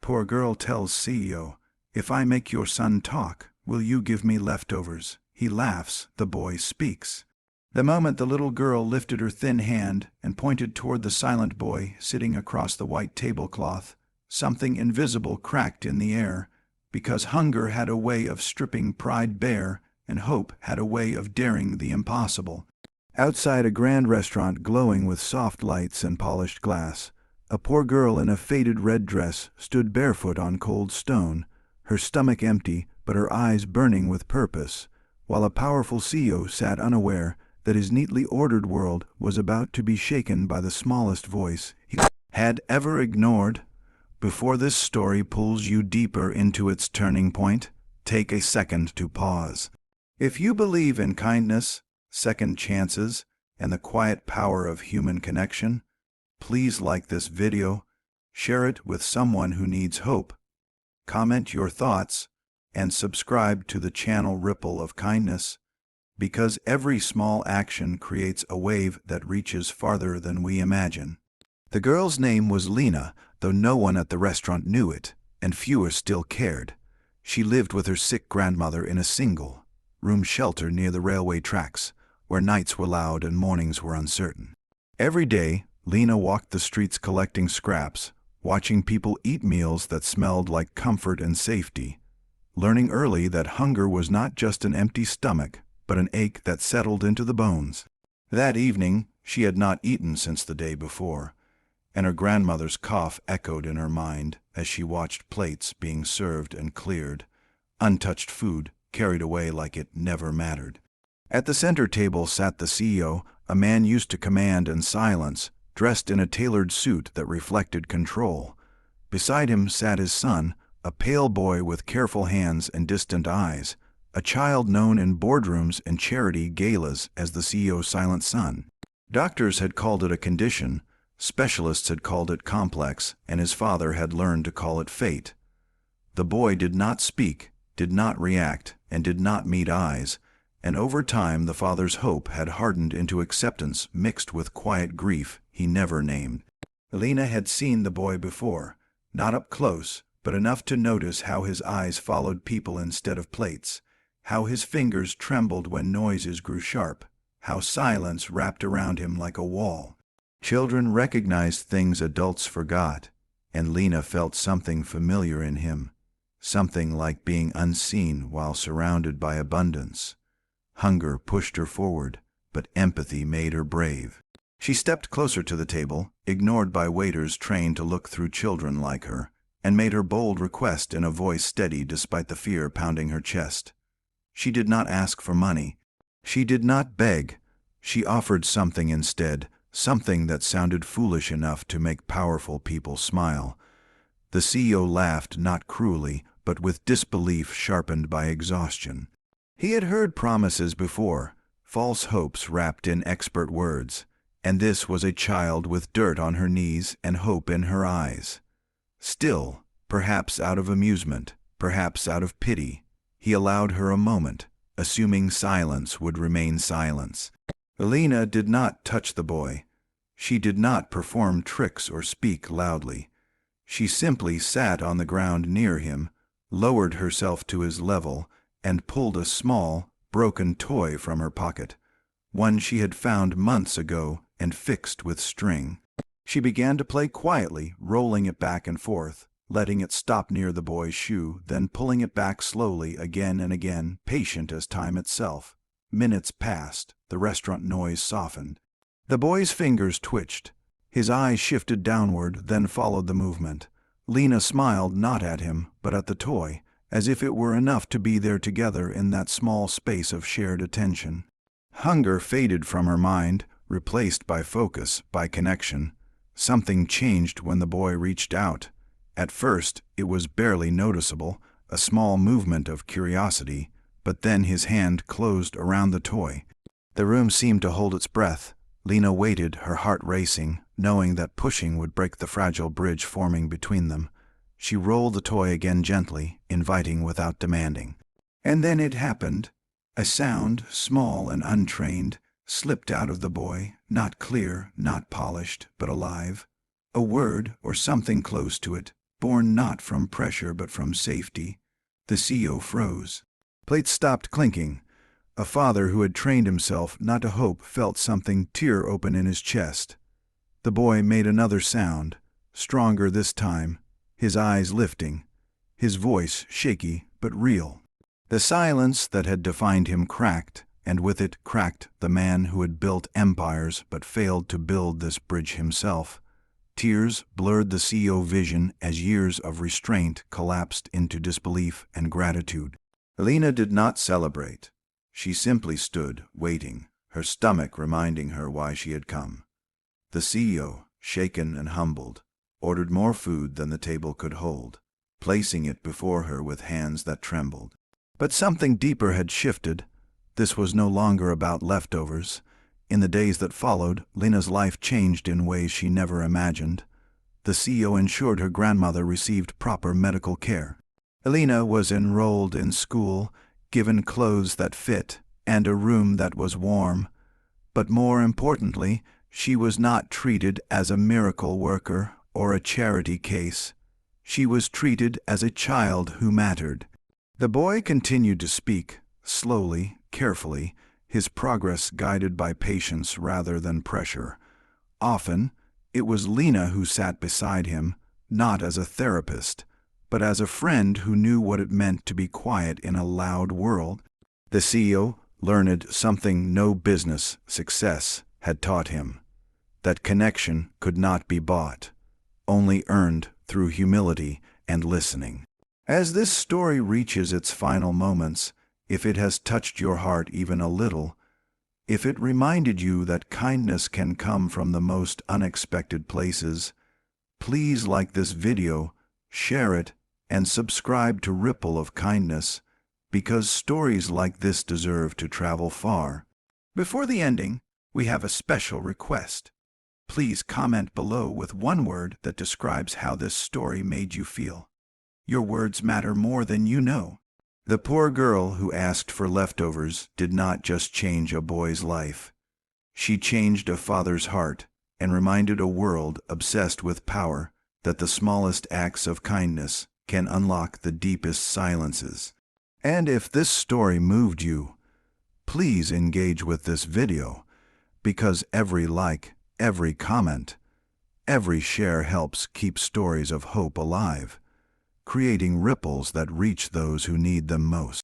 Poor girl tells CEO, "If I make your son talk, will you give me leftovers?" He laughs. The boy speaks. The moment the little girl lifted her thin hand and pointed toward the silent boy sitting across the white tablecloth, something invisible cracked in the air, because hunger had a way of stripping pride bare, and hope had a way of daring the impossible. Outside a grand restaurant glowing with soft lights and polished glass, a poor girl in a faded red dress stood barefoot on cold stone, her stomach empty but her eyes burning with purpose, while a powerful CEO sat unaware that his neatly ordered world was about to be shaken by the smallest voice he had ever ignored. Before this story pulls you deeper into its turning point, take a second to pause. If you believe in kindness, second chances, and the quiet power of human connection, please like this video, share it with someone who needs hope, comment your thoughts, and subscribe to the channel Ripple of Kindness, because every small action creates a wave that reaches farther than we imagine. The girl's name was Lena, though no one at the restaurant knew it, and fewer still cared. She lived with her sick grandmother in a single-room shelter near the railway tracks, where nights were loud and mornings were uncertain. Every day, Lena walked the streets collecting scraps, watching people eat meals that smelled like comfort and safety, learning early that hunger was not just an empty stomach, but an ache that settled into the bones. That evening, she had not eaten since the day before, and her grandmother's cough echoed in her mind as she watched plates being served and cleared, untouched food carried away like it never mattered. At the center table sat the CEO, a man used to command and silence, dressed in a tailored suit that reflected control. Beside him sat his son, a pale boy with careful hands and distant eyes, a child known in boardrooms and charity galas as the CEO's silent son. Doctors had called it a condition, specialists had called it complex, and his father had learned to call it fate. The boy did not speak, did not react, and did not meet eyes, and over time the father's hope had hardened into acceptance mixed with quiet grief he never named. Lena had seen the boy before, not up close, but enough to notice how his eyes followed people instead of plates, how his fingers trembled when noises grew sharp, how silence wrapped around him like a wall. Children recognized things adults forgot, and Lena felt something familiar in him, something like being unseen while surrounded by abundance. Hunger pushed her forward, but empathy made her brave. She stepped closer to the table, ignored by waiters trained to look through children like her, and made her bold request in a voice steady despite the fear pounding her chest. She did not ask for money. She did not beg. She offered something instead, something that sounded foolish enough to make powerful people smile. The CEO laughed not cruelly, but with disbelief sharpened by exhaustion. He had heard promises before, false hopes wrapped in expert words, and this was a child with dirt on her knees and hope in her eyes. Still, perhaps out of amusement, perhaps out of pity, he allowed her a moment, assuming silence would remain silence. Lena did not touch the boy. She did not perform tricks or speak loudly. She simply sat on the ground near him, lowered herself to his level, and pulled a small, broken toy from her pocket, one she had found months ago and fixed with string. She began to play quietly, rolling it back and forth, letting it stop near the boy's shoe, then pulling it back slowly again and again, patient as time itself. Minutes passed, the restaurant noise softened. The boy's fingers twitched. His eyes shifted downward, then followed the movement. Lena smiled not at him, but at the toy, as if it were enough to be there together in that small space of shared attention. Hunger faded from her mind, replaced by focus, by connection. Something changed when the boy reached out. At first, it was barely noticeable, a small movement of curiosity, but then his hand closed around the toy. The room seemed to hold its breath. Lena waited, her heart racing, knowing that pushing would break the fragile bridge forming between them. She rolled the toy again gently, inviting without demanding. And then it happened. A sound, small and untrained, slipped out of the boy, not clear, not polished, but alive. A word, or something close to it, born not from pressure but from safety. The CEO froze. Plates stopped clinking. A father who had trained himself not to hope felt something tear open in his chest. The boy made another sound, stronger this time, his eyes lifting, his voice shaky but real. The silence that had defined him cracked, and with it cracked the man who had built empires but failed to build this bridge himself. Tears blurred the CEO vision as years of restraint collapsed into disbelief and gratitude. Alina did not celebrate. She simply stood, waiting, her stomach reminding her why she had come. The CEO, shaken and humbled, ordered more food than the table could hold, placing it before her with hands that trembled. But something deeper had shifted. This was no longer about leftovers. In the days that followed, Lena's life changed in ways she never imagined. The CEO ensured her grandmother received proper medical care. Alina was enrolled in school, given clothes that fit, and a room that was warm. But more importantly, she was not treated as a miracle worker or a charity case. She was treated as a child who mattered. The boy continued to speak, slowly, carefully, his progress guided by patience rather than pressure. Often, it was Lena who sat beside him, not as a therapist, but as a friend who knew what it meant to be quiet in a loud world. The CEO learned something no business success had taught him, that connection could not be bought, only earned through humility and listening. As this story reaches its final moments, if it has touched your heart even a little, if it reminded you that kindness can come from the most unexpected places, please like this video, share it, and subscribe to Ripple of Kindness, because stories like this deserve to travel far. Before the ending, we have a special request. Please comment below with one word that describes how this story made you feel. Your words matter more than you know. The poor girl who asked for leftovers did not just change a boy's life. She changed a father's heart and reminded a world obsessed with power that the smallest acts of kindness can unlock the deepest silences. And if this story moved you, please engage with this video, because every like, every comment, every share helps keep stories of hope alive, creating ripples that reach those who need them most.